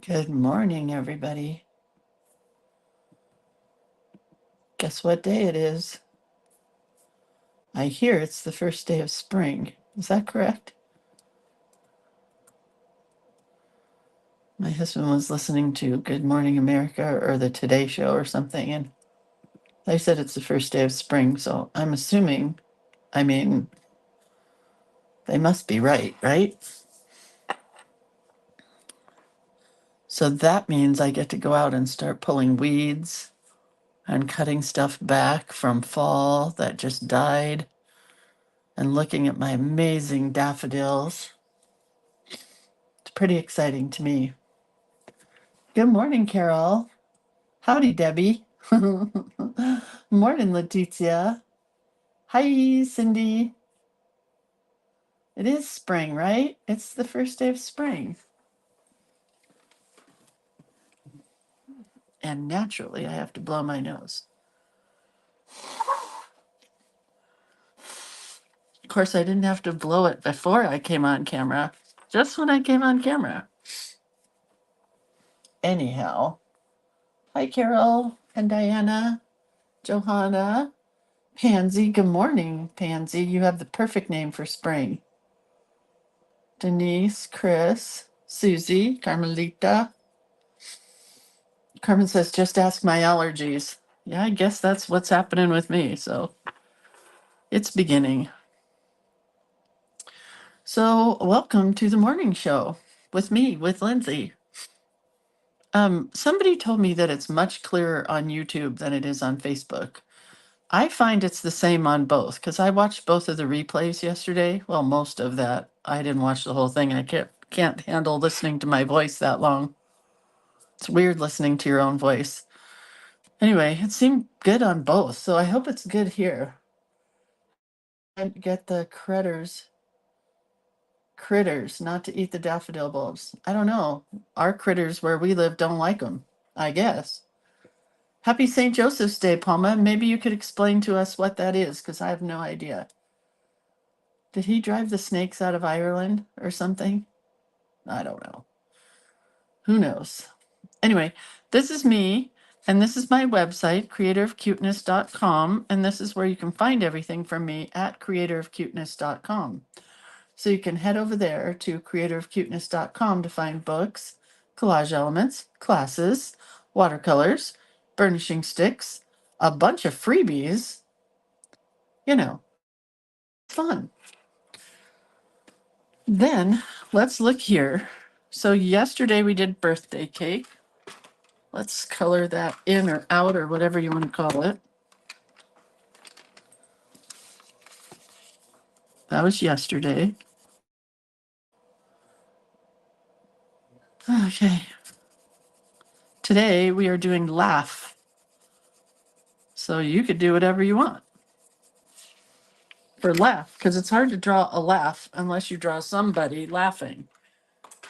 Good morning, everybody. Guess what day it is? I hear it's the first day of spring. Is that correct? My husband was listening to Good Morning America or the Today Show or something, and they said it's the first day of spring. So I'm assuming, I mean, they must be right, right? So that means I get to go out and start pulling weeds and cutting stuff back from fall that just died and looking at my amazing daffodils. It's pretty exciting to me. Good morning, Carol. Howdy, Debbie. Morning, Leticia. Hi, Cindy. It is spring, right? It's the first day of spring. And naturally, I have to blow my nose. Of course, I didn't have to blow it before I came on camera, just when I came on camera. Anyhow, hi, Carol and Diana, Johanna, Pansy. Good morning, Pansy. You have the perfect name for spring. Denise, Chris, Susie, Carmelita. Carmen says, just ask my allergies. Yeah, I guess that's what's happening with me. So it's beginning. So welcome to the morning show with me, with Lindsay. Somebody told me that it's much clearer on YouTube than it is on Facebook. I find it's the same on both because I watched both of the replays yesterday. Well, most of that. I didn't watch the whole thing. I can't handle listening to my voice that long. It's weird listening to your own voice. Anyway, it seemed good on both, so I hope it's good here. And get the critters, not to eat the daffodil bulbs. I don't know. Our critters where we live don't like them, I guess. Happy St. Joseph's Day, Palma. Maybe you could explain to us what that is, because I have no idea. Did he drive the snakes out of Ireland or something? I don't know. Who knows? Anyway, this is me, and this is my website, creatorofcuteness.com, and this is where you can find everything from me at creatorofcuteness.com. So you can head over there to creatorofcuteness.com to find books, collage elements, classes, watercolors, burnishing sticks, a bunch of freebies. You know, fun. Then let's look here. So yesterday we did birthday cake. Let's color that in or out or whatever you want to call it. That was yesterday. Okay. Today we are doing laugh. So you could do whatever you want for laugh, because it's hard to draw a laugh unless you draw somebody laughing.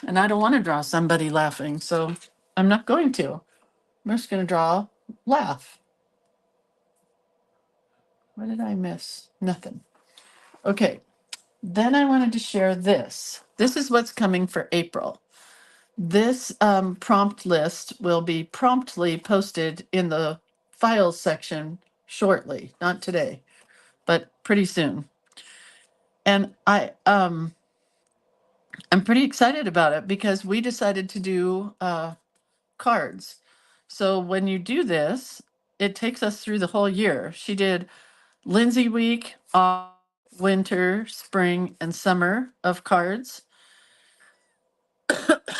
And I don't want to draw somebody laughing, so I'm not going to. I'm just going to draw laugh. What did I miss? Nothing. Okay. Then I wanted to share this. This is what's coming for April. This prompt list will be promptly posted in the files section shortly, not today, but pretty soon. And I'm pretty excited about it because we decided to do cards. So when you do this, it takes us through the whole year. She did Lindsay week, winter, spring, and summer of cards.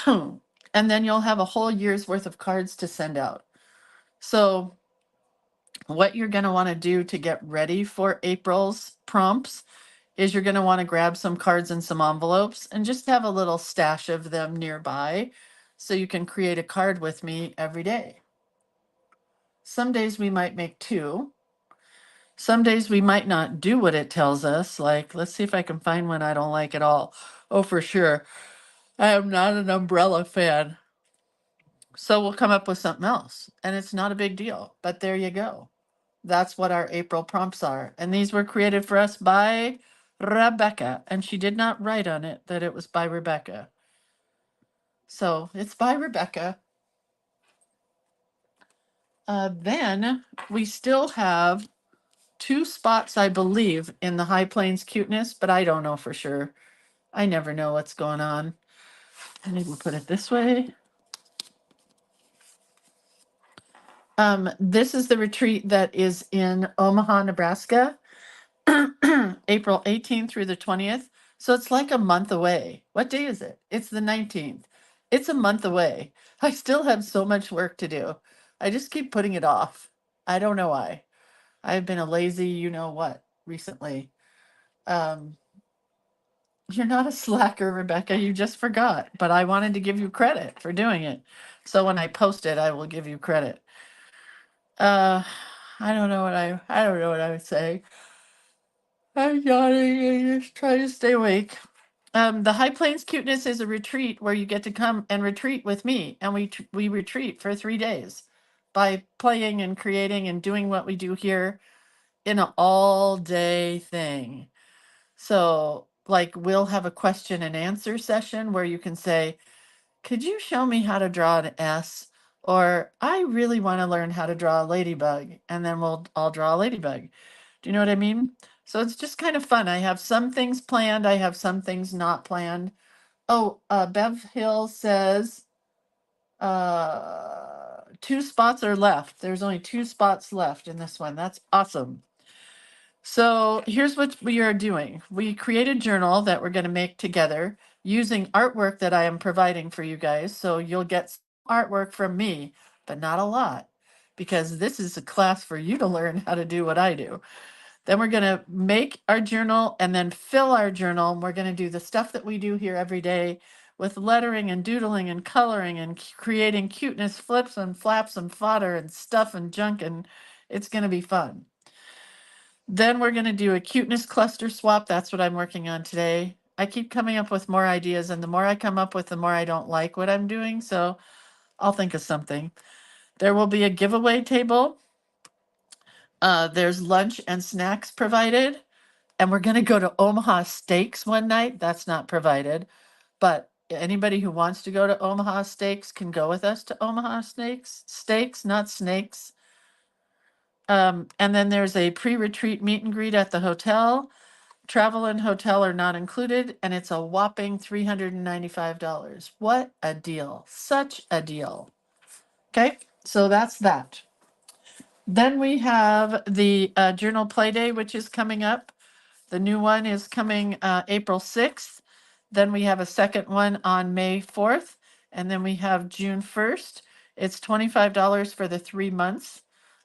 And then you'll have a whole year's worth of cards to send out. So what you're going to want to do to get ready for April's prompts is you're going to want to grab some cards and some envelopes and just have a little stash of them nearby so you can create a card with me every day. Some days we might make two. Some days we might not do what it tells us. Like, let's see if I can find one I don't like at all. Oh, for sure. I am not an umbrella fan. So we'll come up with something else. And it's not a big deal. But there you go. That's what our April prompts are. And these were created for us by Rebecca. And she did not write on it that it was by Rebecca. So it's by Rebecca. Then we still have 2 spots, I believe, in the High Plains Cuteness, but I don't know for sure. I never know what's going on. I need to put it this way. This is the retreat that is in Omaha, Nebraska, April 18th through the 20th. So it's like a month away. What day is it? It's the 19th. It's a month away. I still have so much work to do. I just keep putting it off. I don't know why. I've been a lazy, you know what, recently. Um, you're not a slacker, Rebecca. You just forgot, but I wanted to give you credit for doing it. So when I post it, I will give you credit. Uh, I don't know what I would say. I'm yawning. I just try to stay awake. The High Plains Cuteness is a retreat where you get to come and retreat with me, and we retreat for 3 days by playing and creating and doing what we do here in an all day thing. So, like, we'll have a question and answer session where you can say, could you show me how to draw an S? Or I really want to learn how to draw a ladybug, and then we'll all draw a ladybug. Do you know what I mean? So it's just kind of fun. I have some things planned, I have some things not planned. Oh, Bev Hill says 2 spots are left. There's only 2 spots left in this one. That's awesome. So here's what we are doing. We created a journal that we're going to make together using artwork that I am providing for you guys. So you'll get some artwork from me, but not a lot, because this is a class for you to learn how to do what I do. Then we're going to make our journal and then fill our journal. And we're going to do the stuff that we do here every day with lettering and doodling and coloring and creating cuteness flips and flaps and fodder and stuff and junk. And it's going to be fun. Then we're going to do a cuteness cluster swap. That's what I'm working on today. I keep coming up with more ideas, and the more I come up with, the more I don't like what I'm doing. So I'll think of something. There will be a giveaway table. There's lunch and snacks provided. And we're going to go to Omaha Steaks one night. That's not provided. But anybody who wants to go to Omaha Steaks can go with us to Omaha Steaks, not snakes. And then there's a pre-retreat meet and greet at the hotel. Travel and hotel are not included, and it's a whopping $395. What a deal. Such a deal. Okay, so that's that. Then we have the journal play day, which is coming up. The new one is coming April 6th. Then we have a second one on May 4th. And then we have June 1st. It's $25 for the 3 months.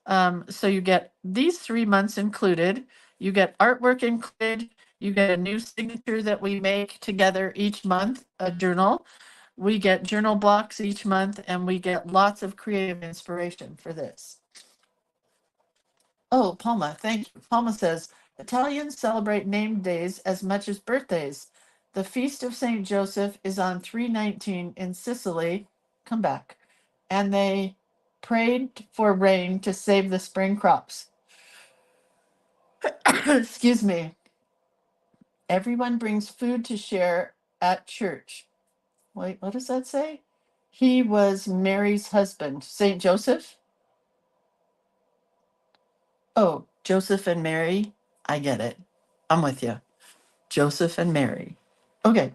So you get these 3 months included. You get artwork included. You get a new signature that we make together each month, a journal. We get journal blocks each month, and we get lots of creative inspiration for this. Oh, Palma, thank you. Palma says, Italians celebrate name days as much as birthdays. The feast of Saint Joseph is on 3/19 in Sicily. Come back. And they prayed for rain to save the spring crops. Excuse me. Everyone brings food to share at church. Wait, what does that say? He was Mary's husband, Saint Joseph. Oh, Joseph and Mary. I get it. I'm with you. Joseph and Mary. Okay.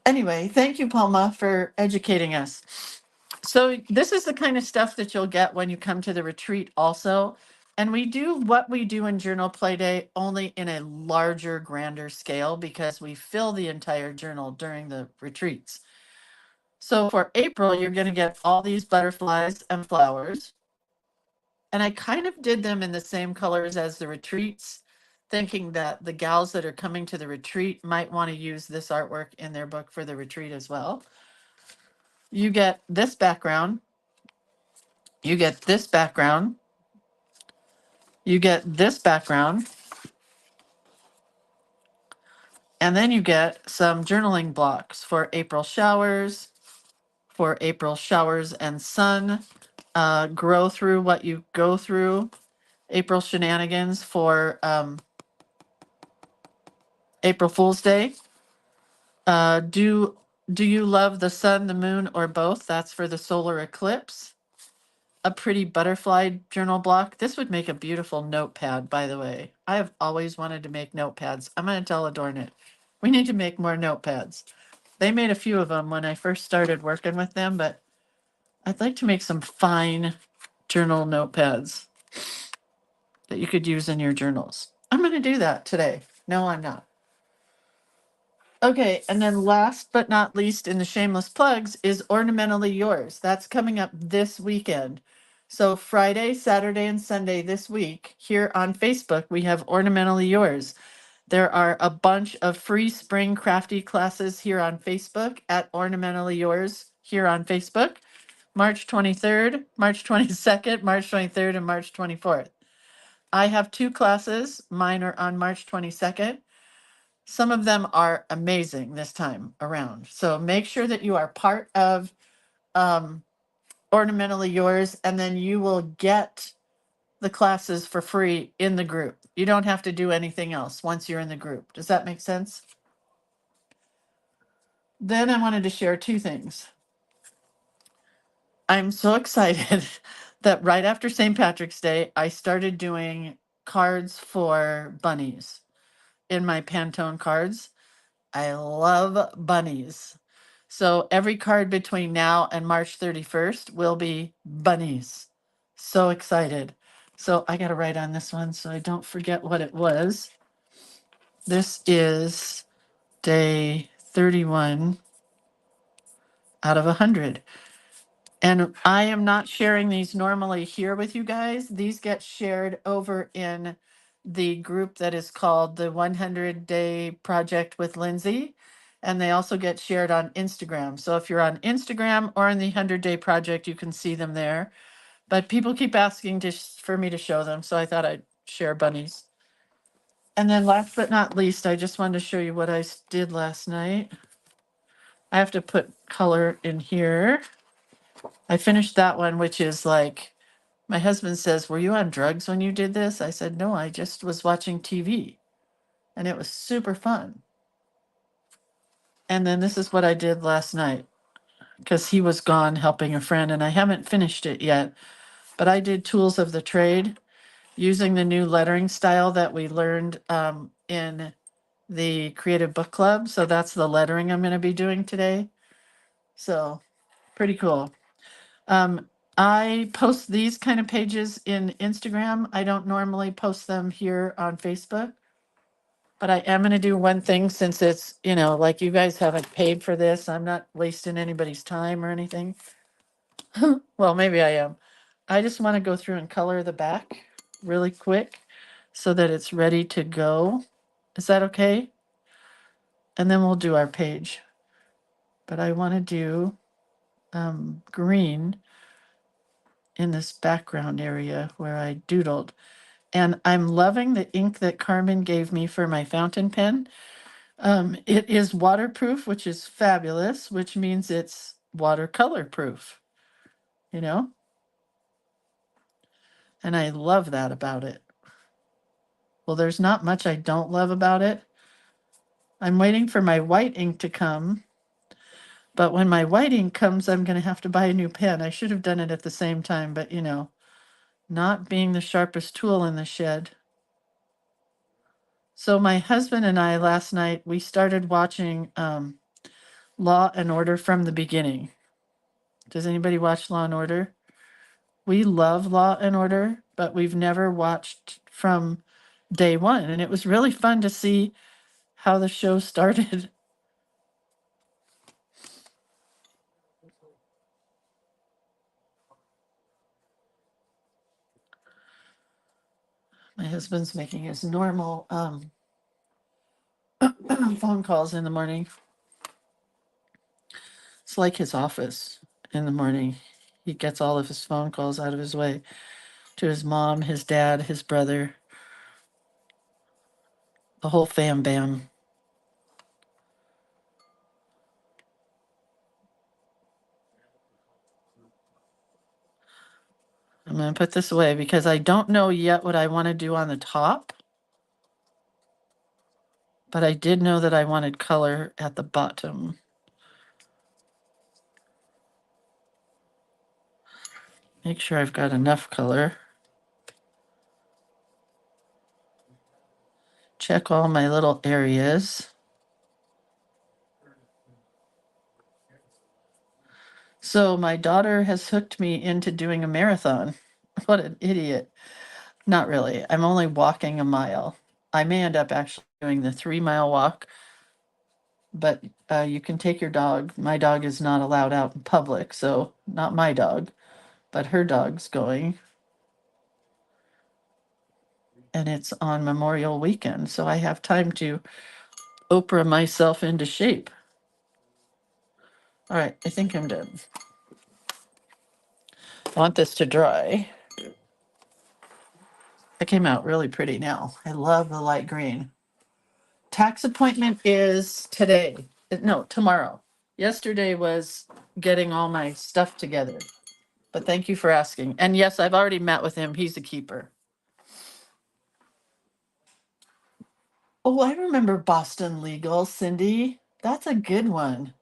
Anyway, thank you, Palma, for educating us. So this is the kind of stuff that you'll get when you come to the retreat also. And we do what we do in Journal Play Day only in a larger, grander scale because we fill the entire journal during the retreats. So for April, you're going to get all these butterflies and flowers. And I kind of did them in the same colors as the retreats, thinking that the gals that are coming to the retreat might want to use this artwork in their book for the retreat as well. You get this background. You get this background. You get this background. And then you get some journaling blocks for April showers and sun. Grow through what you go through. April shenanigans for April Fool's Day. Do Do you love the sun, the moon, or both? That's for the solar eclipse. A pretty butterfly journal block. This would make a beautiful notepad, by the way. I have always wanted to make notepads. I'm going to tell Adornit. We need to make more notepads. They made a few of them when I first started working with them, but I'd like to make some fine journal notepads that you could use in your journals. I'm going to do that today. No, I'm not. Okay, and then last but not least in the shameless plugs is Ornamentally Yours. That's coming up this weekend. So Friday, Saturday, and Sunday this week here on Facebook, we have Ornamentally Yours. There are a bunch of free spring crafty classes here on Facebook at Ornamentally Yours here on Facebook. March 23rd, March 22nd, March 23rd, and March 24th. I have two classes. Mine are on March 22nd. Some of them are amazing this time around. So make sure that you are part of um, Ornamentally Yours, and then you will get the classes for free in the group. You don't have to do anything else once you're in the group. Does that make sense? Then I wanted to share two things. I'm so excited that right after St. Patrick's Day, I started doing cards for bunnies in my Pantone cards. I love bunnies. So every card between now and March 31st will be bunnies. So excited. So I got to write on this one so I don't forget what it was. This is day 31 out of 100. And I am not sharing these normally here with you guys. These get shared over in the group that is called the 100 Day Project with Lindsay. And they also get shared on Instagram. So if you're on Instagram or in the 100 Day Project, you can see them there. But people keep asking for me to show them. So I thought I'd share bunnies. And then last but not least, I just wanted to show you what I did last night. I have to put color in here. I finished that one, which is like, my husband says, "Were you on drugs when you did this?" I said, "No, I just was watching TV." And it was super fun. And then this is what I did last night because he was gone helping a friend and I haven't finished it yet. But I did Tools of the Trade using the new lettering style that we learned in the Creative Book Club. So that's the lettering I'm going to be doing today. So pretty cool. I post these kind of pages in Instagram. I don't normally post them here on Facebook, but I am going to do one thing since it's, like you guys haven't paid for this. I'm not wasting anybody's time or anything. Well, maybe I am. I just want to go through and color the back really quick so that it's ready to go. Is that okay? And then we'll do our page. But I want to do green in this background area where I doodled. And I'm loving the ink that Carmen gave me for my fountain pen. It is waterproof, which is fabulous, which means it's watercolor proof, you know? And I love that about it. Well, there's not much I don't love about it. I'm waiting for my white ink to come. But when my white ink comes, I'm going to have to buy a new pen. I should have done it at the same time, but not being the sharpest tool in the shed. So my husband and I last night, we started watching Law and Order from the beginning. Does anybody watch Law and Order? We love Law and Order, but we've never watched from day one. And it was really fun to see how the show started. My husband's making his normal phone calls in the morning. It's like his office in the morning. He gets all of his phone calls out of his way to his mom, his dad, his brother, the whole fam bam. I'm going to put this away because I don't know yet what I want to do on the top. But I did know that I wanted color at the bottom. Make sure I've got enough color. Check all my little areas. So my daughter has hooked me into doing a marathon. What an idiot. Not really. I'm only walking a mile. I may end up actually doing the 3 mile walk, but you can take your dog. My dog is not allowed out in public, so not my dog, but her dog's going. And it's on Memorial Weekend, so I have time to Oprah myself into shape. All right, I think I'm done. I want this to dry. It came out really pretty now. I love the light green. Tax appointment is today. No, tomorrow. Yesterday was getting all my stuff together. But thank you for asking. And yes, I've already met with him. He's a keeper. Oh, I remember Boston Legal, Cindy. That's a good one.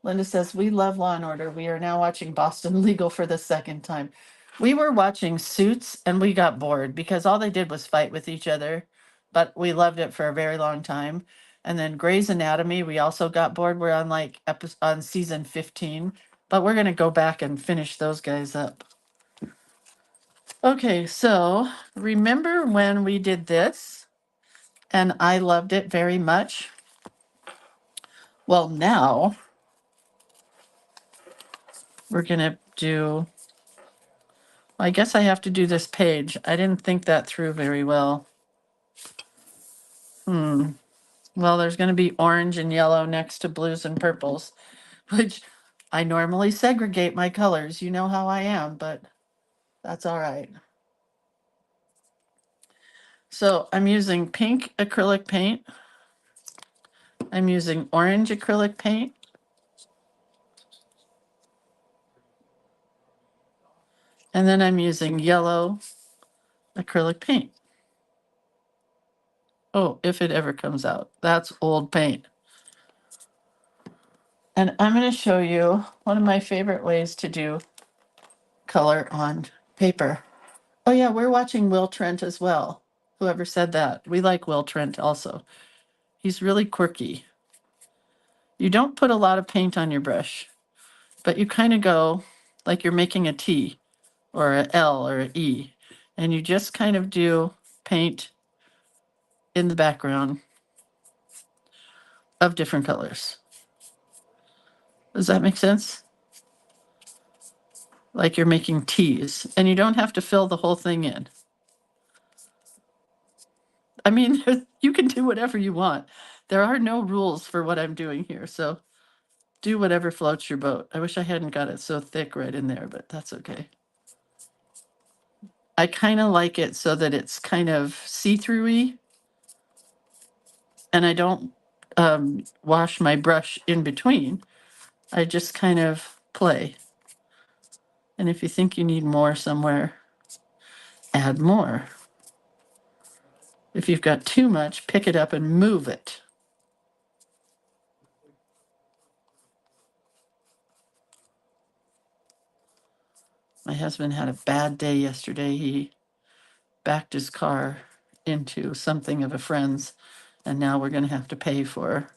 Linda says, we love Law and Order. We are now watching Boston Legal for the second time. We were watching Suits and we got bored because all they did was fight with each other, but we loved it for a very long time. And then Grey's Anatomy, we also got bored. We're on on season 15, but we're going to go back and finish those guys up. Okay, so remember when we did this and I loved it very much? Well, now we're going to do, I guess I have to do this page. I didn't think that through very well. Well, there's going to be orange and yellow next to blues and purples, which I normally segregate my colors. You know how I am, but that's all right. So I'm using pink acrylic paint. I'm using orange acrylic paint. And then I'm using yellow acrylic paint. Oh, if it ever comes out. That's old paint. And I'm going to show you one of my favorite ways to do color on paper. Oh yeah, we're watching Will Trent as well. Whoever said that. We like Will Trent also. He's really quirky. You don't put a lot of paint on your brush, but you kind of go like you're making a T or a L or an E. And you just kind of do paint in the background of different colors. Does that make sense? Like you're making T's, and you don't have to fill the whole thing in. I mean, you can do whatever you want. There are no rules for what I'm doing here, so do whatever floats your boat. I wish I hadn't got it so thick right in there, but that's okay. I kind of like it so that it's kind of see-through-y, and I don't wash my brush in between. I just kind of play. And if you think you need more somewhere, add more. If you've got too much, pick it up and move it. My husband had a bad day yesterday. He backed his car into something of a friend's, and now we're going to have to pay for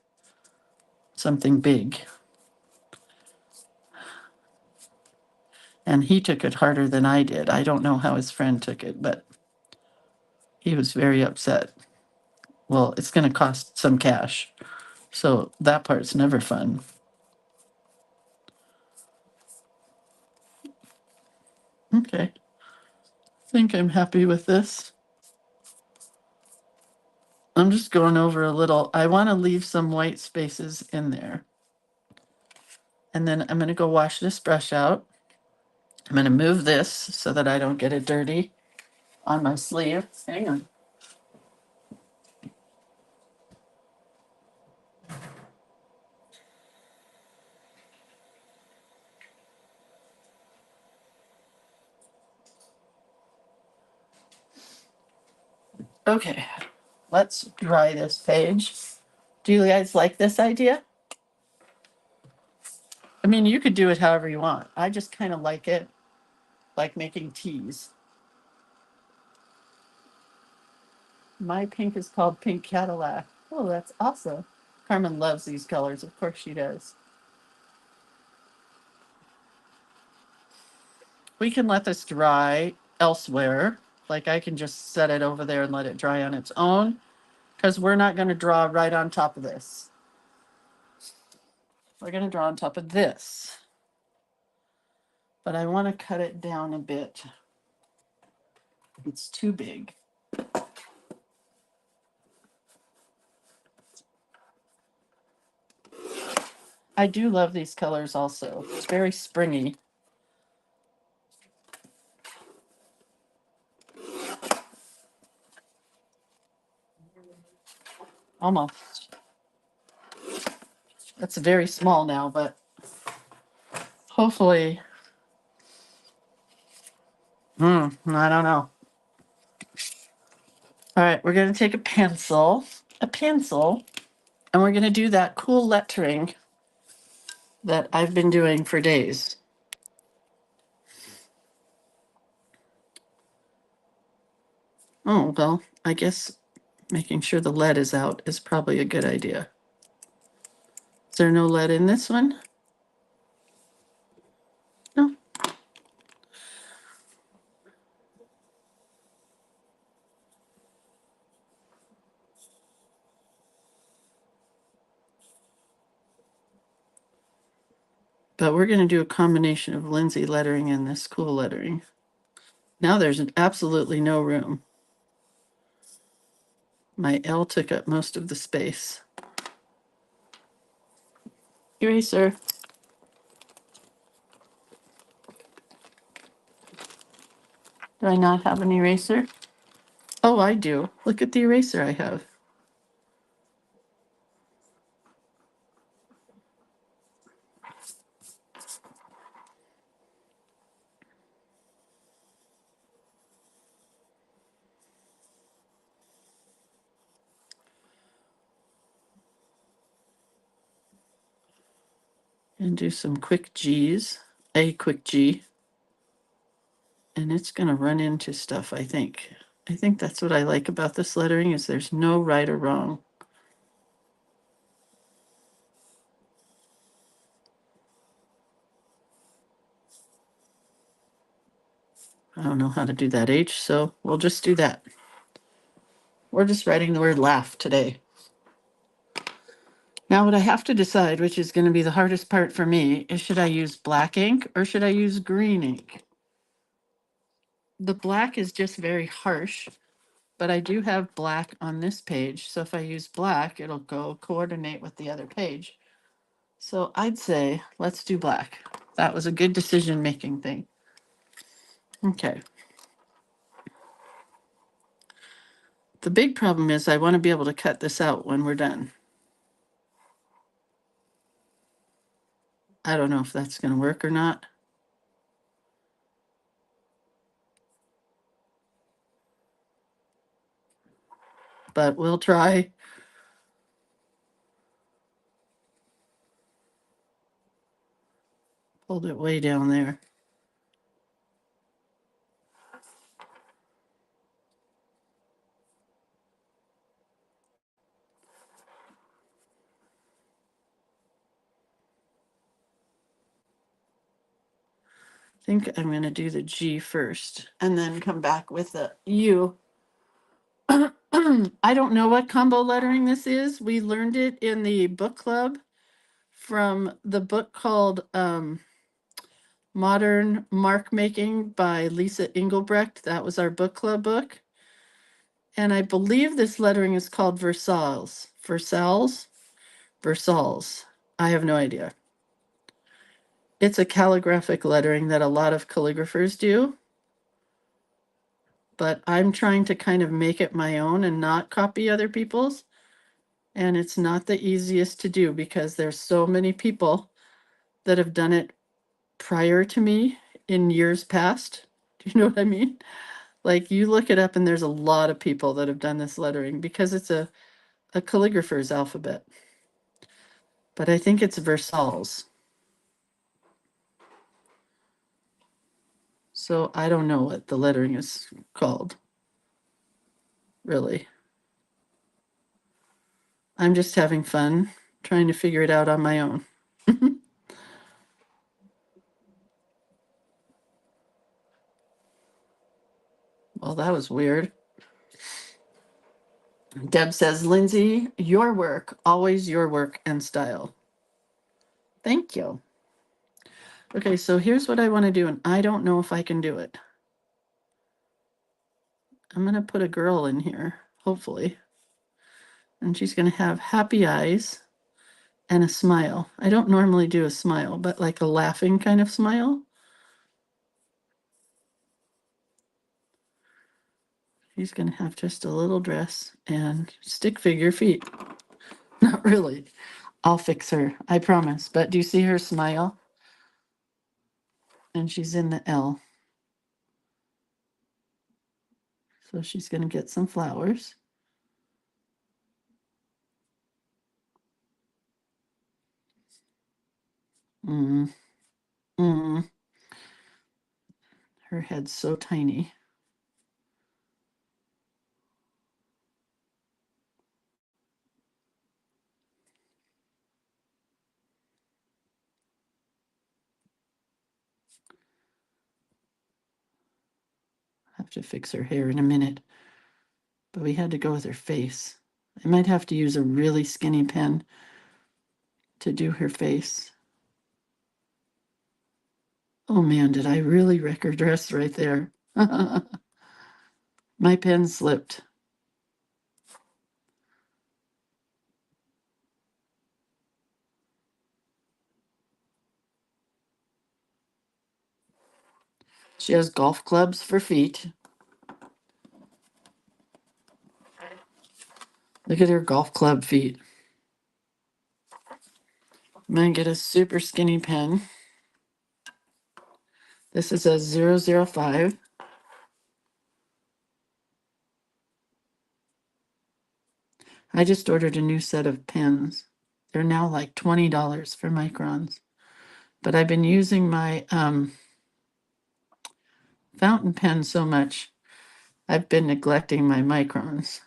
something big. And he took it harder than I did. I don't know how his friend took it, but he was very upset. Well, it's going to cost some cash. So that part's never fun. Okay. I think I'm happy with this. I'm just going over a little. I want to leave some white spaces in there. And then I'm going to go wash this brush out. I'm going to move this so that I don't get it dirty on my sleeve. Hang on. Okay, let's dry this page. Do you guys like this idea? I mean, you could do it however you want. I just kind of like it. like making teas. My pink is called Pink Cadillac. Oh, that's awesome. Carmen loves these colors. Of course she does. We can let this dry elsewhere. Like I can just set it over there and let it dry on its own because we're not going to draw right on top of this. We're going to draw on top of this. But I want to cut it down a bit. It's too big. I do love these colors also. It's very springy. Almost. It's very small now, but hopefully, I don't know. All right, we're going to take a pencil, and we're going to do that cool lettering that I've been doing for days. Oh, well, I guess making sure the lead is out is probably a good idea. Is there no lead in this one? No. But we're going to do a combination of Lindsay lettering and this cool lettering. Now there's absolutely no room. My L took up most of the space. Eraser. Do I not have an eraser? Oh, I do. Look at the eraser I have. And do some quick G's. A quick G. And it's going to run into stuff, I think. I think that's what I like about this lettering is there's no right or wrong. I don't know how to do that H, so we'll just do that. We're just writing the word laugh today. Now what I have to decide, which is going to be the hardest part for me, is should I use black ink or should I use green ink? The black is just very harsh, but I do have black on this page. So if I use black, it'll go coordinate with the other page. So I'd say, let's do black. That was a good decision-making thing. Okay. The big problem is I want to be able to cut this out when we're done. I don't know if that's going to work or not. But we'll try. Hold it way down there. I think I'm going to do the G first and then come back with the U. I don't know what combo lettering this is. We learned it in the book club from the book called Modern Mark Making by Lisa Engelbrecht. That was our book club book. And I believe this lettering is called Versailles. Versailles? Versailles. I have no idea. It's a calligraphic lettering that a lot of calligraphers do. But I'm trying to kind of make it my own and not copy other people's. And it's not the easiest to do because there's so many people that have done it prior to me in years past. Do you know what I mean? Like you look it up and there's a lot of people that have done this lettering because it's a calligrapher's alphabet. But I think it's Versailles. So I don't know what the lettering is called, really. I'm just having fun trying to figure it out on my own. Well, that was weird. Deb says, Lindsay, your work, always your work and style. Thank you. Okay, so here's what I want to do, and I don't know if I can do it. I'm going to put a girl in here, hopefully. And she's going to have happy eyes and a smile. I don't normally do a smile, but like a laughing kind of smile. She's going to have just a little dress and stick figure feet. Not really. I'll fix her, I promise. But do you see her smile? And she's in the L. So she's going to get some flowers. Mm. Mm. Her head's so tiny. Have to fix her hair in a minute. But we had to go with her face. I might have to use a really skinny pen to do her face. Oh man, did I really wreck her dress right there? My pen slipped. She has golf clubs for feet. Look at her golf club feet. I'm going to get a super skinny pen. This is a 005. I just ordered a new set of pens. They're now like $20 for microns. But I've been using my fountain pen so much, I've been neglecting my microns.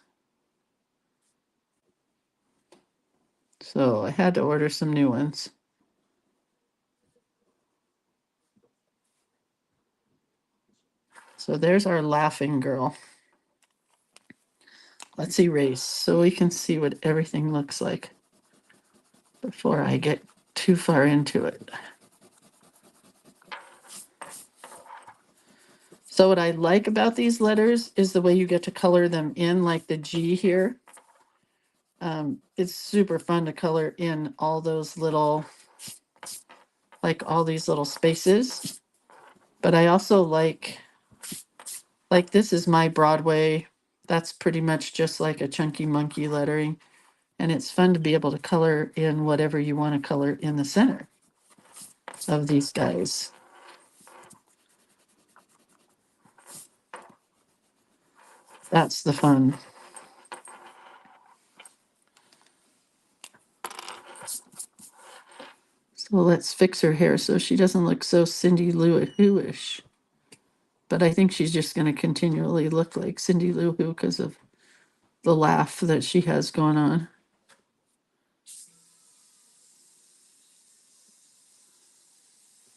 So I had to order some new ones. So there's our laughing girl. Let's erase so we can see what everything looks like before I get too far into it. So what I like about these letters is the way you get to color them in, like the G here. It's super fun to color in all those little, like all these little spaces. But I also like this is my Broadway. That's pretty much just like a chunky monkey lettering. And it's fun to be able to color in whatever you want to color in the center of these guys. That's the fun. So let's fix her hair so she doesn't look so Cindy Lou Who-ish. But I think she's just going to continually look like Cindy Lou Who because of the laugh that she has going on.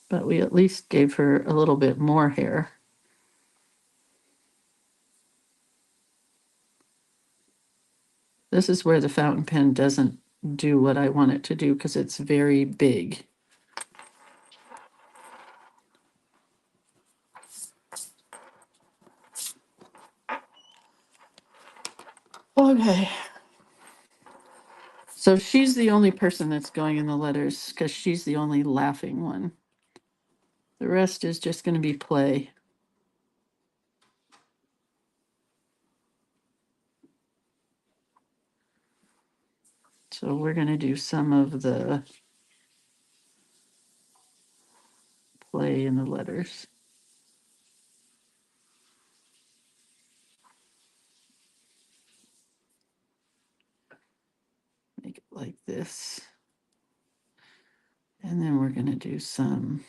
But we at least gave her a little bit more hair. This is where the fountain pen doesn't do what I want it to do because it's very big. Okay. So she's the only person that's going in the letters because she's the only laughing one. The rest is just going to be play. So we're going to do some of the play in the letters. Make it like this. And then we're going to do some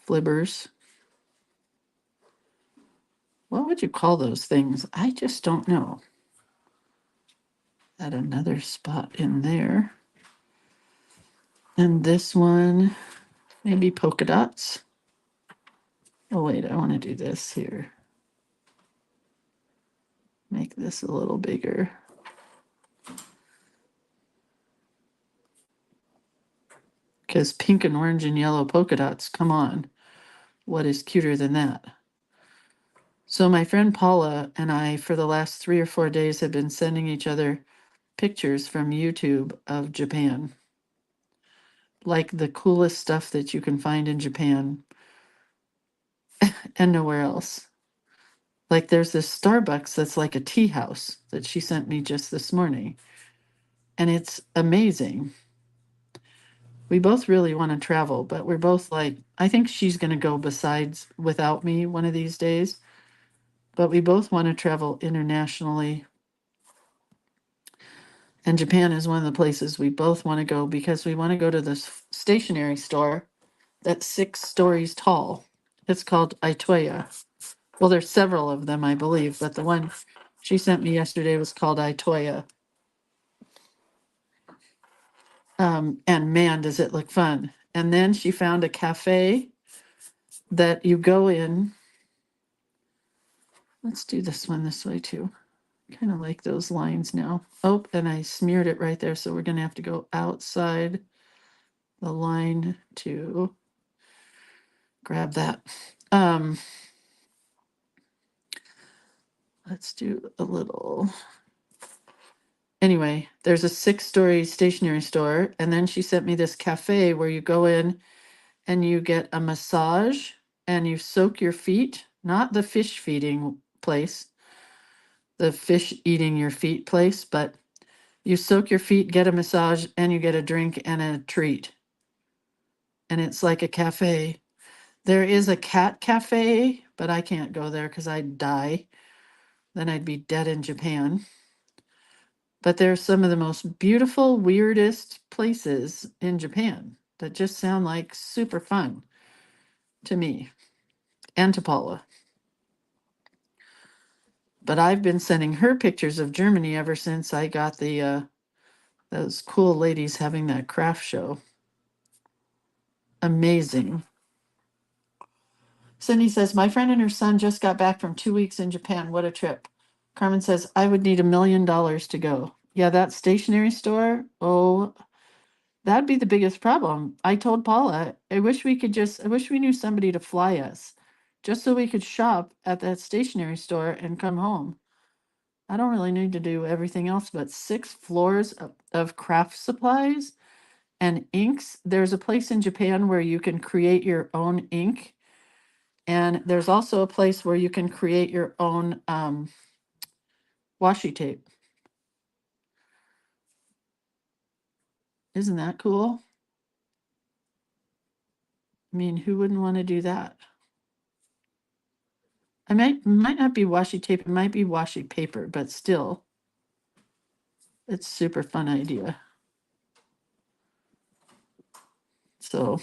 flibbers. What would you call those things? I just don't know. Add another spot in there. And this one, maybe polka dots. Oh, wait, I want to do this here. Make this a little bigger. Because pink and orange and yellow polka dots, come on. What is cuter than that? So my friend Paula and I, for the last 3 or 4 days, have been sending each other pictures from YouTube of Japan. Like the coolest stuff that you can find in Japan and nowhere else. Like there's this Starbucks that's like a tea house that she sent me just this morning. And it's amazing. We both really want to travel, but we're both like, I think she's going to go besides without me one of these days. But we both want to travel internationally. And Japan is one of the places we both want to go because we want to go to this stationery store that's 6 stories tall. It's called Itoya. Well, there's several of them, I believe, but the one she sent me yesterday was called Itoya. And man, does it look fun. And then she found a cafe that you go in. Let's do this one this way too. Kind of like those lines now. Oh, and I smeared it right there. So we're going to have to go outside the line to grab that. Let's do a little. Anyway, there's a 6-story stationery store. And then she sent me this cafe where you go in and you get a massage and you soak your feet, not the fish feeding place, the fish eating your feet place, but you soak your feet, get a massage, and you get a drink and a treat. And it's like a cafe. There is a cat cafe, but I can't go there because I'd die. Then I'd be dead in Japan. But there's some of the most beautiful, weirdest places in Japan that just sound like super fun to me and to Paula. But I've been sending her pictures of Germany ever since I got the those cool ladies having that craft show. Amazing. Cindy says, my friend and her son just got back from 2 weeks in Japan. What a trip. Carmen says, I would need $1 million to go. Yeah, that stationery store. Oh, that'd be the biggest problem. I told Paula, I wish we knew somebody to fly us just so we could shop at that stationery store and come home. I don't really need to do everything else, but 6 floors of craft supplies and inks. There's a place in Japan where you can create your own ink. And there's also a place where you can create your own washi tape. Isn't that cool? I mean, who wouldn't want to do that? I might not be washi tape, it might be washi paper, but still, it's a super fun idea. So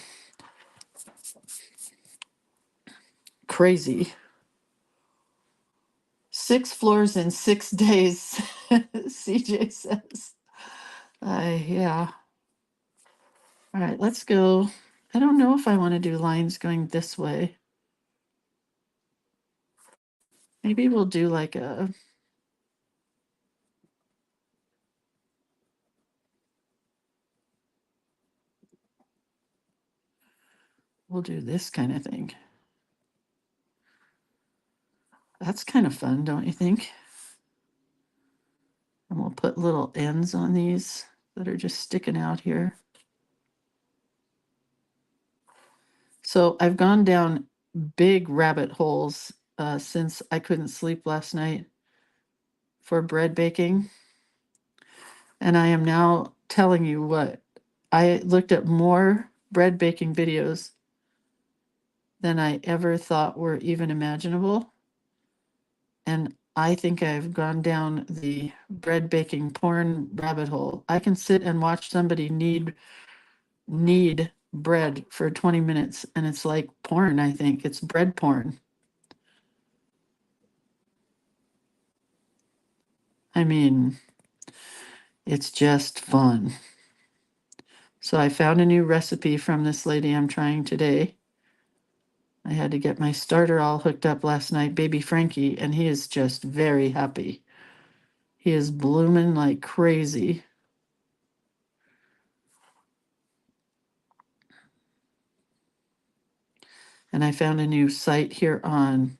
crazy. 6 floors in 6 days, CJ says. Yeah. All right, let's go. I don't know if I want to do lines going this way. Maybe we'll do like we'll do this kind of thing. That's kind of fun, don't you think? And we'll put little ends on these that are just sticking out here. So I've gone down big rabbit holes since I couldn't sleep last night for bread baking. And I am now telling you what, I looked at more bread baking videos than I ever thought were even imaginable. And I think I've gone down the bread baking porn rabbit hole. I can sit and watch somebody knead bread for 20 minutes and it's like porn, I think. It's bread porn. I mean, it's just fun. So I found a new recipe from this lady I'm trying today. I had to get my starter all hooked up last night, baby Frankie, and he is just very happy. He is blooming like crazy. And I found a new site here on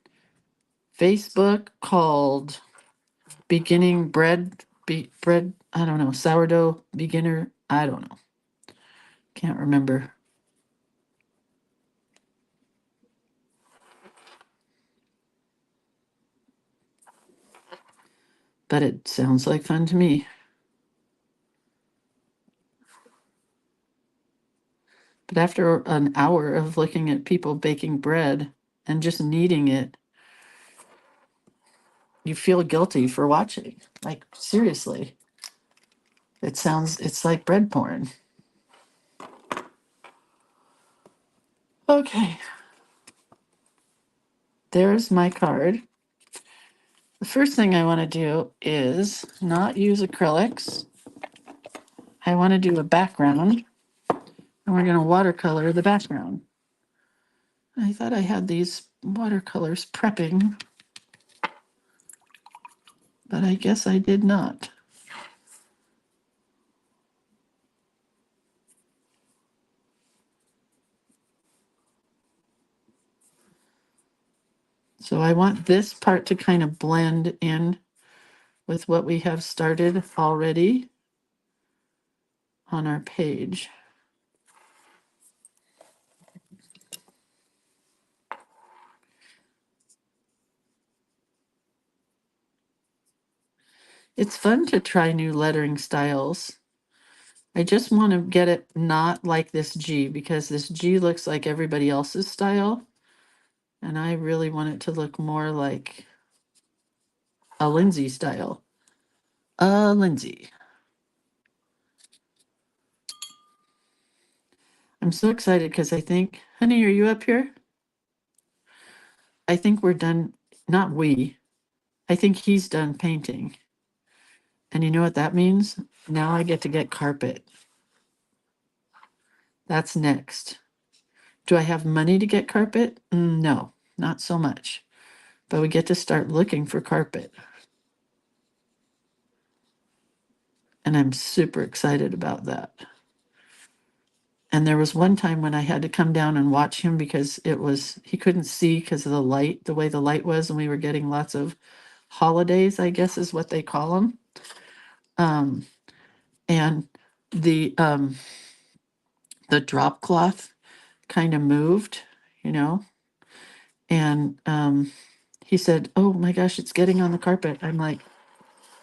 Facebook called Beginning Bread, Bread, I don't know, Sourdough Beginner, I don't know. Can't remember. But it sounds like fun to me. But after an hour of looking at people baking bread and just kneading it, you feel guilty for watching. Like, seriously. It's like bread porn. Okay. There's my card. The first thing I want to do is not use acrylics. I want to do a background, and we're going to watercolor the background. I thought I had these watercolors prepping, but I guess I did not. So I want this part to kind of blend in with what we have started already on our page. It's fun to try new lettering styles. I just want to get it not like this G, because this G looks like everybody else's style. And I really want it to look more like a Lindsay style. Lindsay. I'm so excited because I think, honey, are you up here? I think we're done. Not we. I think he's done painting. And you know what that means? Now I get to get carpet. That's next. Do I have money to get carpet? No, not so much. But we get to start looking for carpet. And I'm super excited about that. And there was one time when I had to come down and watch him because he couldn't see because of the light, the way the light was, and we were getting lots of holidays, I guess is what they call them. And the drop cloth kind of moved, you know, and he said, "Oh my gosh, it's getting on the carpet." I'm like,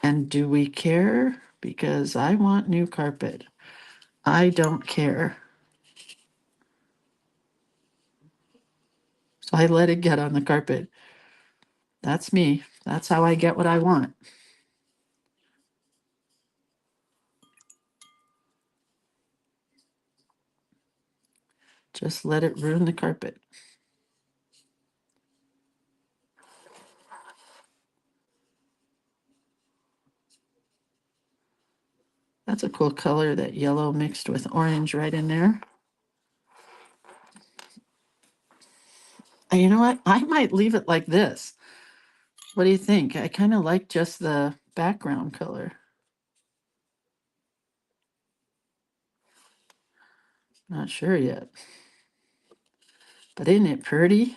"And do we care? Because I want new carpet. I don't care." So I let it get on the carpet. That's me. That's how I get what I want. Just let it ruin the carpet. That's a cool color, that yellow mixed with orange right in there. And you know what? I might leave it like this. What do you think? I kind of like just the background color. Not sure yet. But isn't it pretty?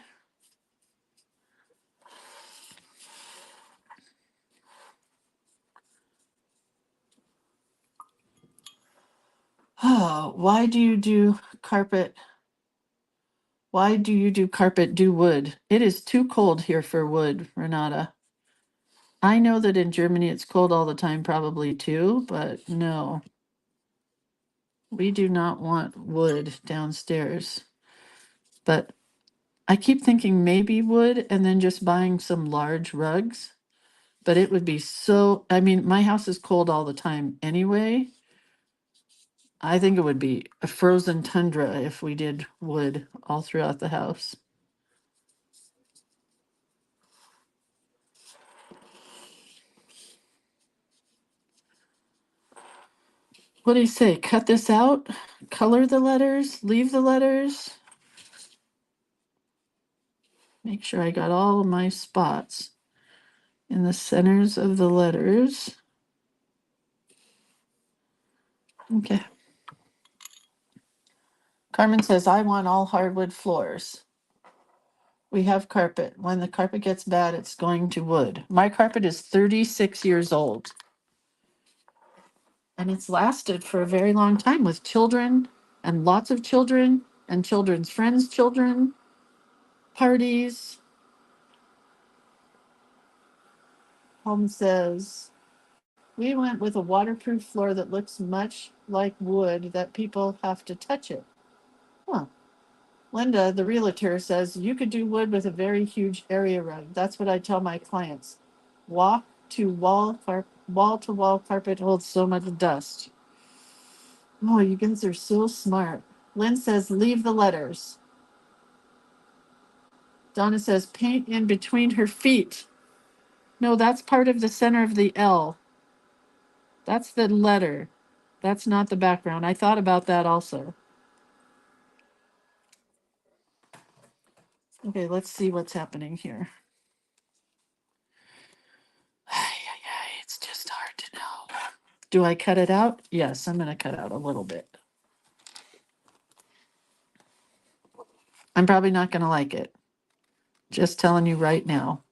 Oh, why do you do carpet? Why do you do carpet, do wood? It is too cold here for wood, Renata. I know that in Germany it's cold all the time, probably too, but no. We do not want wood downstairs. But I keep thinking maybe wood and then just buying some large rugs. But it would be so, I mean, my house is cold all the time anyway. I think it would be a frozen tundra if we did wood all throughout the house. What do you say? Cut this out? Color the letters? Leave the letters? Make sure I got all of my spots in the centers of the letters. Okay. Carmen says, I want all hardwood floors. We have carpet. When the carpet gets bad, it's going to wood. My carpet is 36 years old. And it's lasted for a very long time with children and lots of children and children's friends' children, parties. Home says, we went with a waterproof floor that looks much like wood that people have to touch it. Huh. Linda, the realtor, says you could do wood with a very huge area rug. That's what I tell my clients. Walk to wall to wall carpet holds so much dust. Oh, you guys are so smart. Lynn says leave the letters. Donna says paint in between her feet. No, that's part of the center of the L. That's the letter. That's not the background. I thought about that also. Okay, let's see what's happening here. It's just hard to know. Do I cut it out? Yes, I'm going to cut out a little bit. I'm probably not going to like it. Just telling you right now.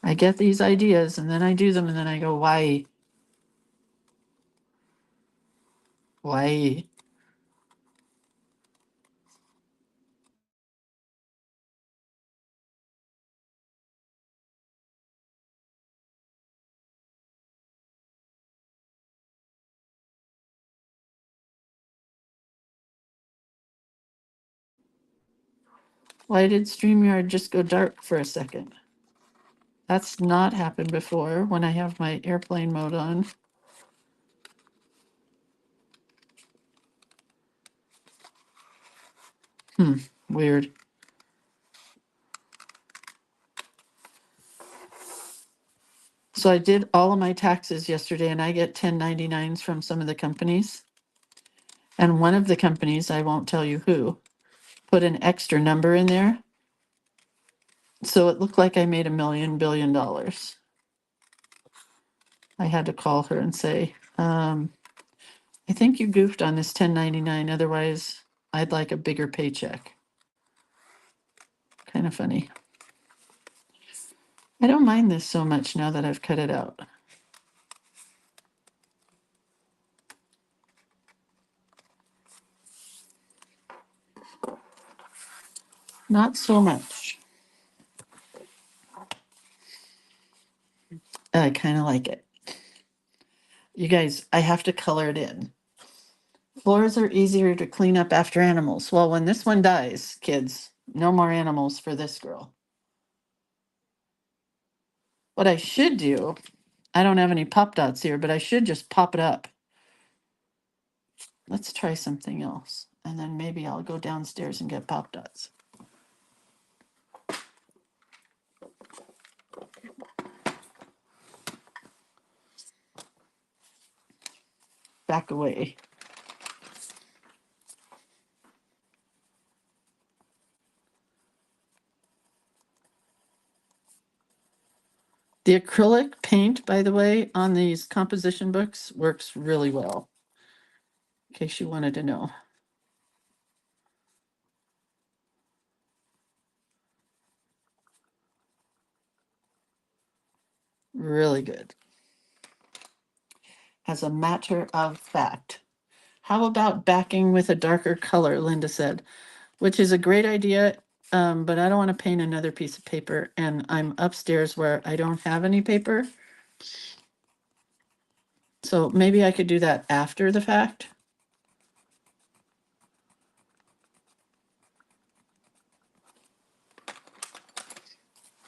I get these ideas and then I do them and then I go, why? Why? Why did StreamYard just go dark for a second? That's not happened before when I have my airplane mode on. Weird. So I did all of my taxes yesterday and I get 1099s from some of the companies. And one of the companies, I won't tell you who, put an extra number in there. So it looked like I made $1 billion. I had to call her and say, I think you goofed on this 1099. Otherwise, I'd like a bigger paycheck. Kind of funny. I don't mind this so much now that I've cut it out. Not so much. I kind of like it. You guys, I have to color it in. Floors are easier to clean up after animals. Well, when this one dies, kids, no more animals for this girl. What I should do, I don't have any pop dots here, but I should just pop it up. Let's try something else. And then maybe I'll go downstairs and get pop dots. Back away. The acrylic paint, by the way, on these composition books works really well. In case you wanted to know. Really good. As a matter of fact. How about backing with a darker color, Linda said, which is a great idea, but I don't want to paint another piece of paper, and I'm upstairs where I don't have any paper. So maybe I could do that after the fact.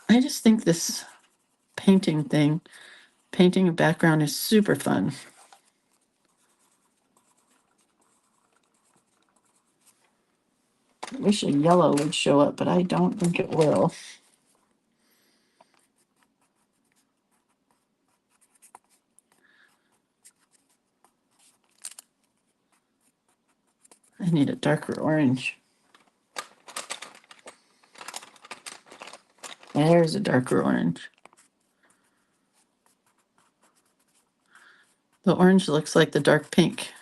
I just think this painting thing, painting a background is super fun. I wish a yellow would show up, but I don't think it will. I need a darker orange. There's a darker orange. The orange looks like the dark pink.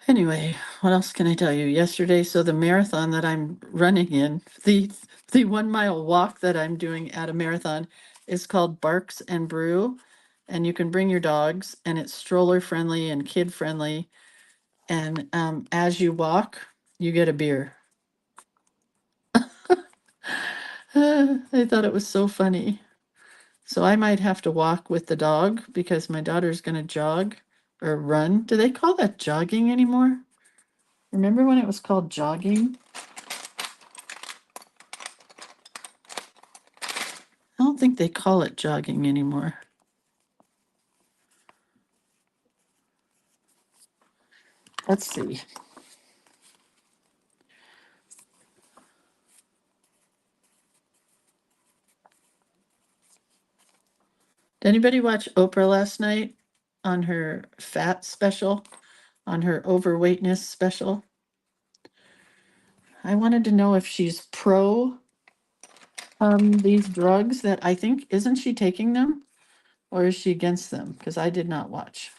Anyway, what else can I tell you? Yesterday, so the marathon that I'm running in, the 1 mile walk that I'm doing at a marathon is called Barks and Brew. And you can bring your dogs, and it's stroller friendly and kid friendly. And as you walk, you get a beer. I thought it was so funny. So I might have to walk with the dog because my daughter's going to jog or run. Do they call that jogging anymore? Remember when it was called jogging? I don't think they call it jogging anymore. Let's see. Did anybody watch Oprah last night on her fat special, on her overweightness special? I wanted to know if she's pro these drugs that I think, isn't she taking them? Or is she against them? Because I did not watch.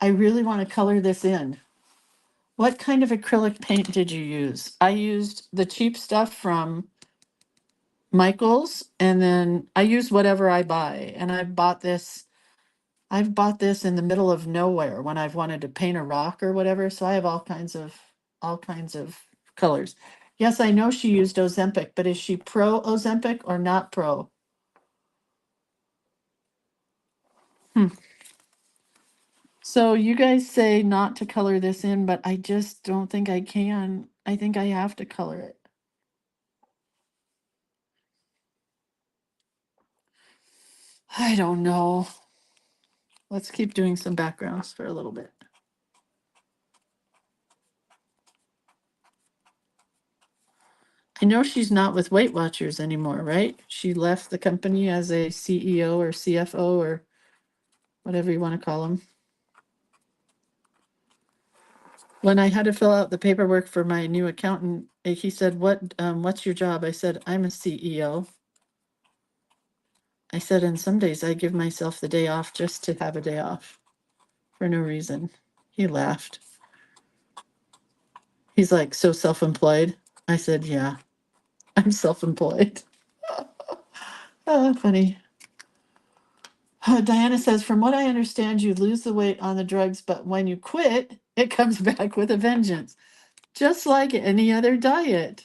I really want to color this in. What kind of acrylic paint did you use? I used the cheap stuff from Michael's, and then I use whatever I buy. And I've bought this in the middle of nowhere when I've wanted to paint a rock or whatever. So I have all kinds of colors. Yes, I know she used Ozempic, but is she pro Ozempic or not pro? Hmm. So you guys say not to color this in, but I just don't think I can. I think I have to color it. I don't know. Let's keep doing some backgrounds for a little bit. I know she's not with Weight Watchers anymore, right? She left the company as a CEO or CFO or whatever you want to call them. When I had to fill out the paperwork for my new accountant, he said, what's your job? I said, I'm a CEO. I said, and some days I give myself the day off just to have a day off for no reason. He laughed. He's like, so self-employed? I said, yeah, I'm self-employed. Oh, funny. Diana says, from what I understand, you lose the weight on the drugs, but when you quit, it comes back with a vengeance, just like any other diet.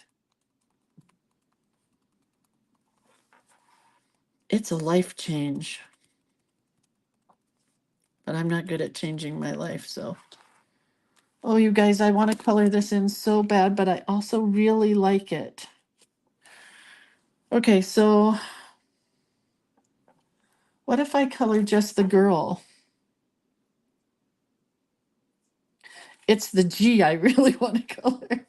It's a life change, but I'm not good at changing my life, so. Oh, you guys, I want to color this in so bad, but I also really like it. Okay, so what if I color just the girl? It's the G I really want to color.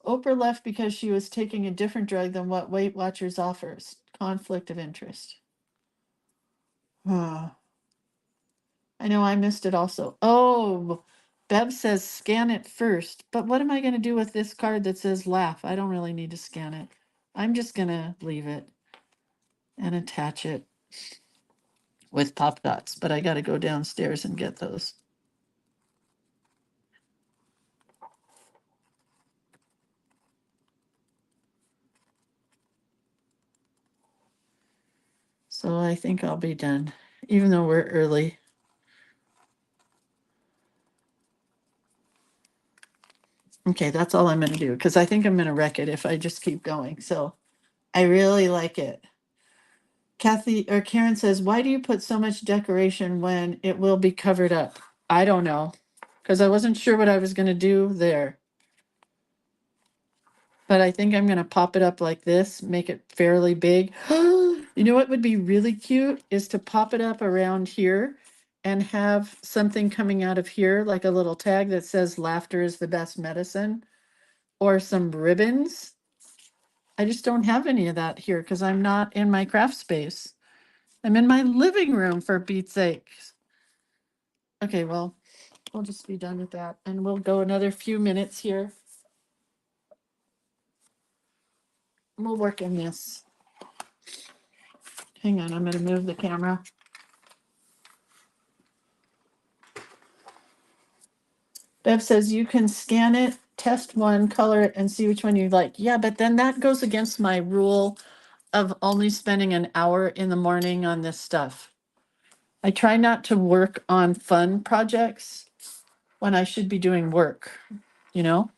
Oprah left because she was taking a different drug than what Weight Watchers offers. Conflict of interest. Oh, I know I missed it also. Oh, Bev says scan it first. But what am I going to do with this card that says laugh? I don't really need to scan it. I'm just going to leave it and attach it with pop dots. But I got to go downstairs and get those. So I think I'll be done, even though we're early. Okay, that's all I'm going to do because I think I'm going to wreck it if I just keep going. So I really like it. Kathy or Karen says, why do you put so much decoration when it will be covered up? I don't know because I wasn't sure what I was going to do there. But I think I'm going to pop it up like this, make it fairly big. You know what would be really cute is to pop it up around here and have something coming out of here, like a little tag that says laughter is the best medicine, or some ribbons. I just don't have any of that here because I'm not in my craft space. I'm in my living room, for Pete's sake. Okay, well, we'll just be done with that and we'll go another few minutes here. We'll work on this. Hang on, I'm going to move the camera. Bev says you can scan it, test one, color it, and see which one you like. Yeah, but then that goes against my rule of only spending an hour in the morning on this stuff. I try not to work on fun projects when I should be doing work, you know?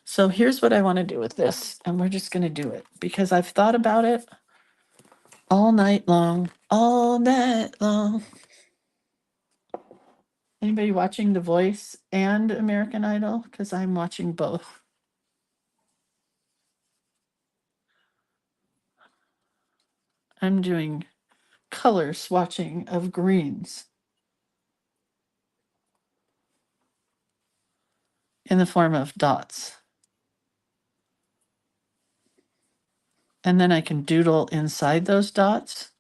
So here's what I want to do with this, and we're just going to do it because I've thought about it all night long, all night long. Anybody watching The Voice and American Idol? Because I'm watching both. I'm doing color swatching of greens in the form of dots. And then I can doodle inside those dots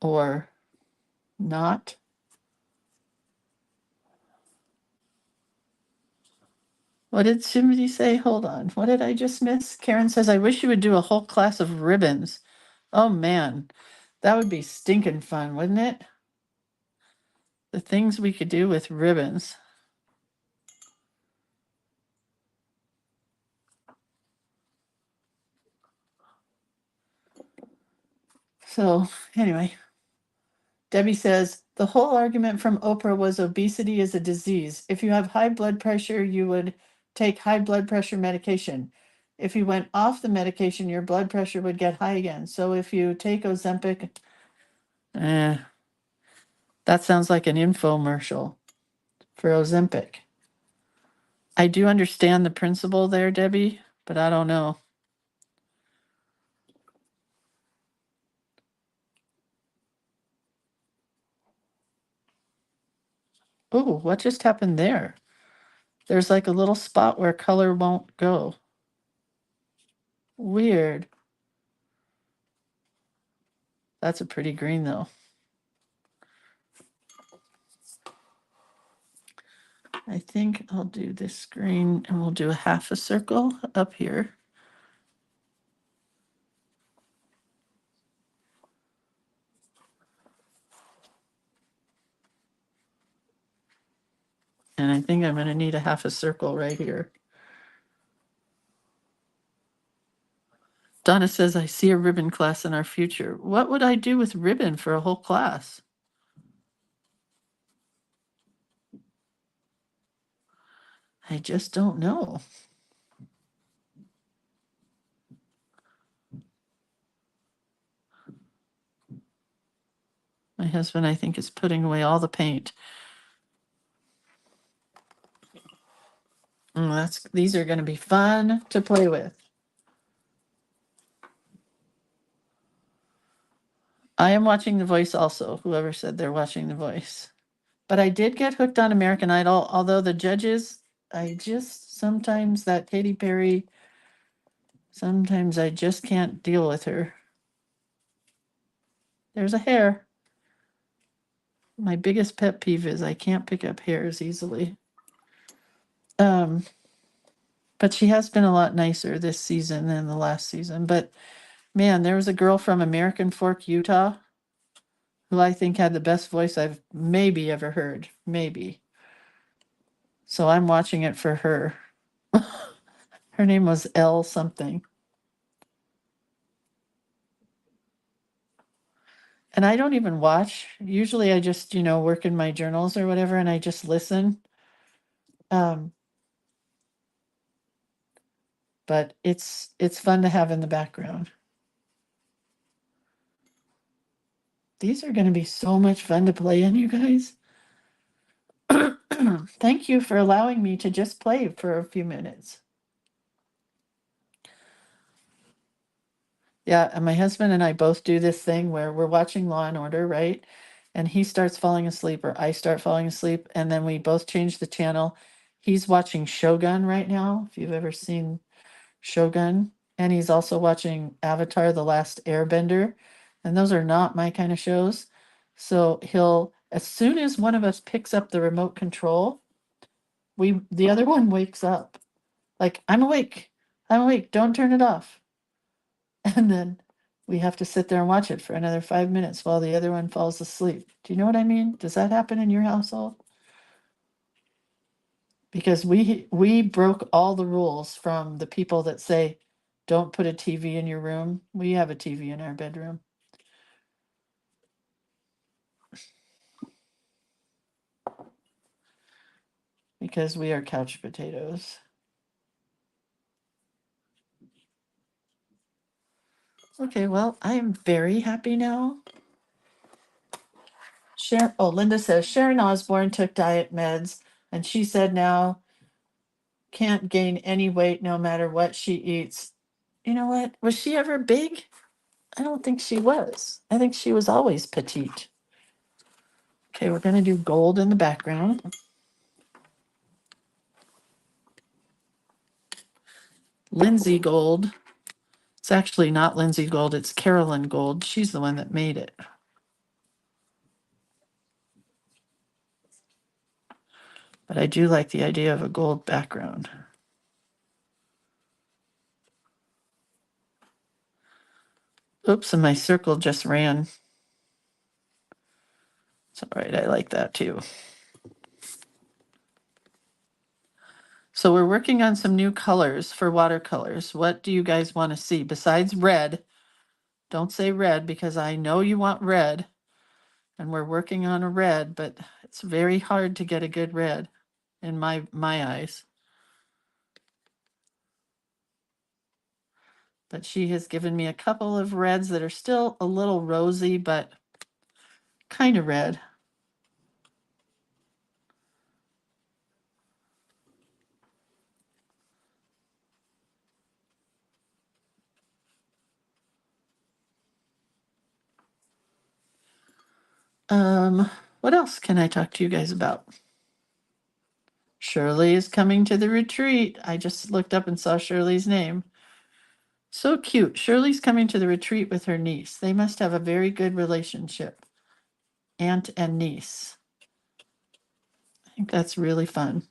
or not. What did somebody say? Hold on. What did I just miss? Karen says, I wish you would do a whole class of ribbons. Oh man, that would be stinking fun, wouldn't it? The things we could do with ribbons. So anyway, Debbie says, the whole argument from Oprah was obesity is a disease. If you have high blood pressure, you would take high blood pressure medication. If you went off the medication, your blood pressure would get high again. So if you take Ozempic, that sounds like an infomercial for Ozempic. I do understand the principle there, Debbie, but I don't know. Oh, what just happened there? There's like a little spot where color won't go. Weird. That's a pretty green though. I think I'll do this green and we'll do a half a circle up here. And I think I'm going to need a half a circle right here. Donna says, I see a ribbon class in our future. What would I do with ribbon for a whole class? I just don't know. My husband, I think, is putting away all the paint. These are going to be fun to play with. I am watching The Voice also, whoever said they're watching The Voice. But I did get hooked on American Idol, although the judges, I just sometimes that Katy Perry, sometimes I just can't deal with her. There's a hair. My biggest pet peeve is I can't pick up hairs easily. But she has been a lot nicer this season than the last season. But man, there was a girl from American Fork, Utah, who I think had the best voice I've maybe ever heard. Maybe. So I'm watching it for her. Her name was L something. And I don't even watch. Usually I just, work in my journals or whatever and I just listen. But it's fun to have in the background. These are going to be so much fun to play in, you guys. Thank you for allowing me to just play for a few minutes. Yeah, and my husband and I both do this thing where we're watching Law and Order, right? And he starts falling asleep or I start falling asleep, and then we both change the channel. He's watching Shogun right now, if you've ever seen Shogun, and he's also watching Avatar: The Last Airbender, and those are not my kind of shows. So he'll, as soon as one of us picks up the remote control, the other one wakes up. Like, I'm awake, don't turn it off. And then we have to sit there and watch it for another 5 minutes while the other one falls asleep. Do you know what I mean? Does that happen in your household? Because we broke all the rules from the people that say don't put a TV in your room. We have a TV in our bedroom. Because we are couch potatoes. Okay, well, I am very happy now. Linda says Sharon Osbourne took diet meds, and she said now can't gain any weight no matter what she eats. You know what? Was she ever big? I don't think she was. I think she was always petite. Okay, we're going to do gold in the background. Lindsay Gold. It's actually not Lindsay Gold, it's Carolyn Gold. She's the one that made it. But I do like the idea of a gold background. Oops, and my circle just ran. It's all right, I like that too. So we're working on some new colors for watercolors. What do you guys want to see besides red? Don't say red because I know you want red. And we're working on a red, but it's very hard to get a good red in my eyes. But she has given me a couple of reds that are still a little rosy, but kind of red. What else can I talk to you guys about? Shirley is coming to the retreat. I just looked up and saw Shirley's name. So cute. Shirley's coming to the retreat with her niece. They must have a very good relationship, aunt and niece. I think that's really fun.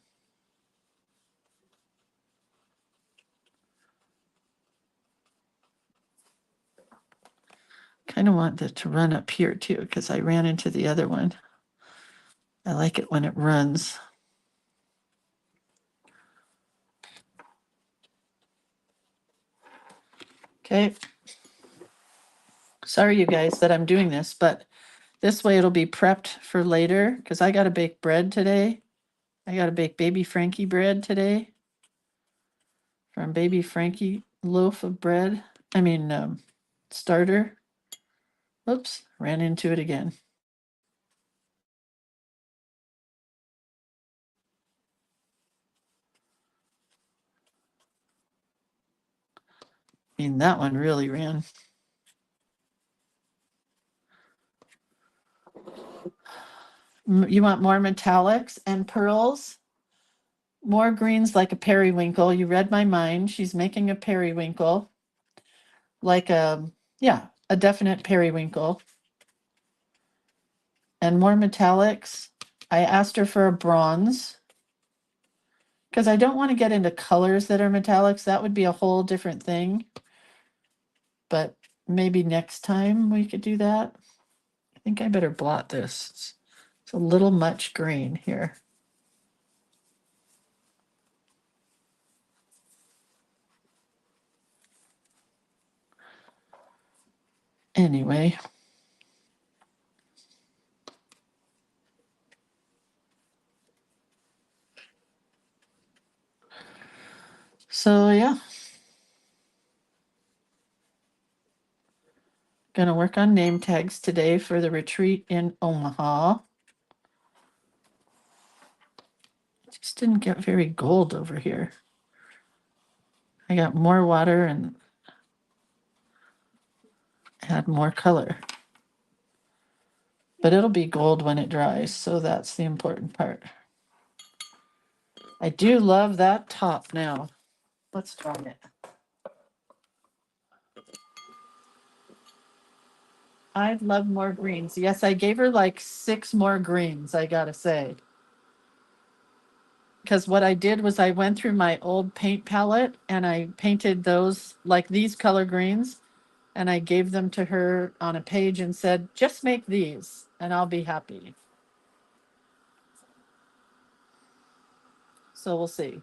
Kind of want that to run up here too, because I ran into the other one. I like it when it runs. Okay. Sorry, you guys, that I'm doing this, but this way it'll be prepped for later because I got to bake bread today. I got to bake baby Frankie bread today from baby Frankie loaf of bread. I mean, starter. Oops, ran into it again. I mean, that one really ran. You want more metallics and pearls? More greens like a periwinkle. You read my mind. She's making a periwinkle. Like a definite periwinkle. And more metallics. I asked her for a bronze because I don't want to get into colors that are metallics. That would be a whole different thing. But maybe next time we could do that. I think I better blot this. It's a little much green here. Anyway. So yeah, gonna work on name tags today for the retreat in Omaha. Just didn't get very gold over here. I got more water and had more color. But it'll be gold when it dries, so that's the important part. I do love that top now. Let's try it. I'd love more greens. Yes, I gave her like 6 more greens, I gotta say. Because what I did was I went through my old paint palette and I painted those like these color greens and I gave them to her on a page and said, just make these and I'll be happy. So we'll see.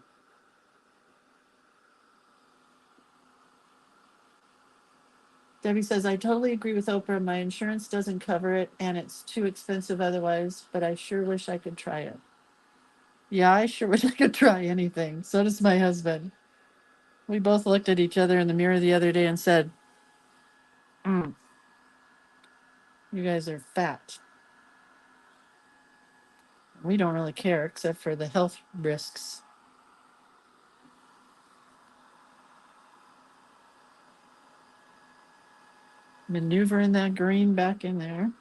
Debbie says, I totally agree with Oprah. My insurance doesn't cover it and it's too expensive otherwise, but I sure wish I could try it. Yeah, I sure wish I could try anything. So does my husband. We both looked at each other in the mirror the other day and said, you guys are fat. We don't really care except for the health risks. Maneuvering that green back in there.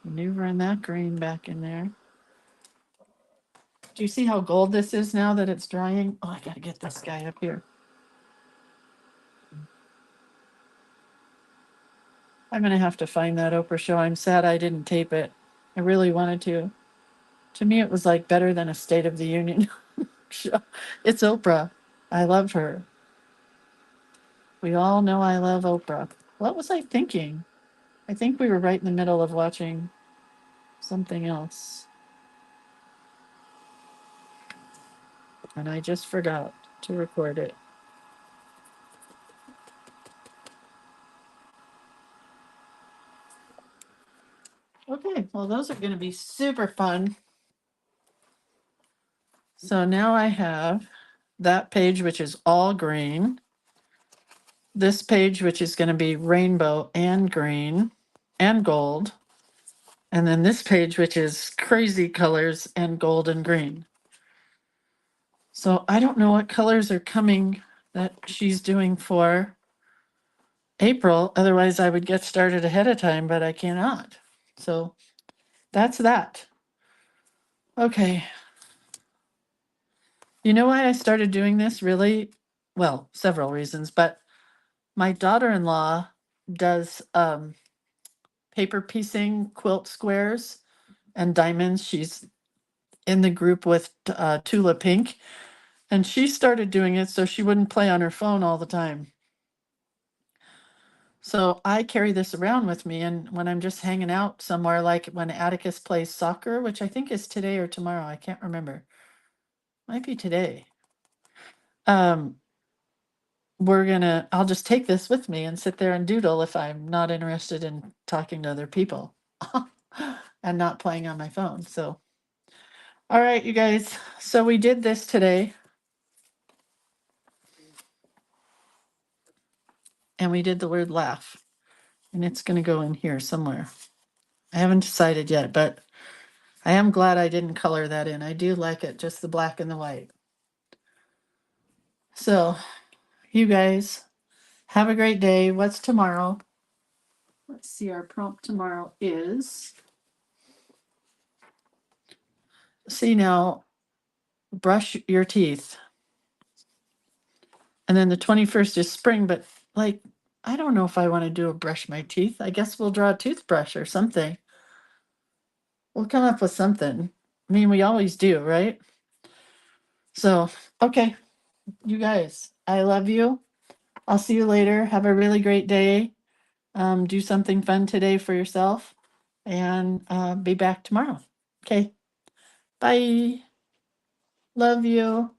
Maneuvering that green back in there. Do you see how gold this is now that it's drying? Oh, I gotta get this guy up here. I'm gonna have to find that Oprah show. I'm sad I didn't tape it. I really wanted to. To me, it was like better than a State of the Union show. It's Oprah. I love her. We all know I love Oprah. What was I thinking? I think we were right in the middle of watching something else. And I just forgot to record it. Okay, well, those are going to be super fun. So now I have that page, which is all green. This page, which is going to be rainbow and green and gold. And then this page, which is crazy colors and gold and green. So I don't know what colors are coming that she's doing for April. Otherwise, I would get started ahead of time, but I cannot. So that's that. Okay. You know why I started doing this really? Well, several reasons, but my daughter-in-law does paper piecing quilt squares and diamonds. She's in the group with Tula Pink, and she started doing it so she wouldn't play on her phone all the time. So I carry this around with me, and when I'm just hanging out somewhere, like when Atticus plays soccer, which I think is today or tomorrow, I can't remember. Might be today. I'll just take this with me and sit there and doodle if I'm not interested in talking to other people and not playing on my phone. So, all right, you guys. So we did this today. And we did the word laugh. And it's going to go in here somewhere. I haven't decided yet, but I am glad I didn't color that in. I do like it, just the black and the white. So, you guys have a great day. What's tomorrow? Let's see, our prompt tomorrow is, see now, brush your teeth. And then the 21st is spring, but like, I don't know if I want to do a brush my teeth. I guess we'll draw a toothbrush or something. We'll come up with something. I mean, we always do, right? So, okay, you guys, I love you. I'll see you later. Have a really great day. Do something fun today for yourself and be back tomorrow. Okay, bye. Love you.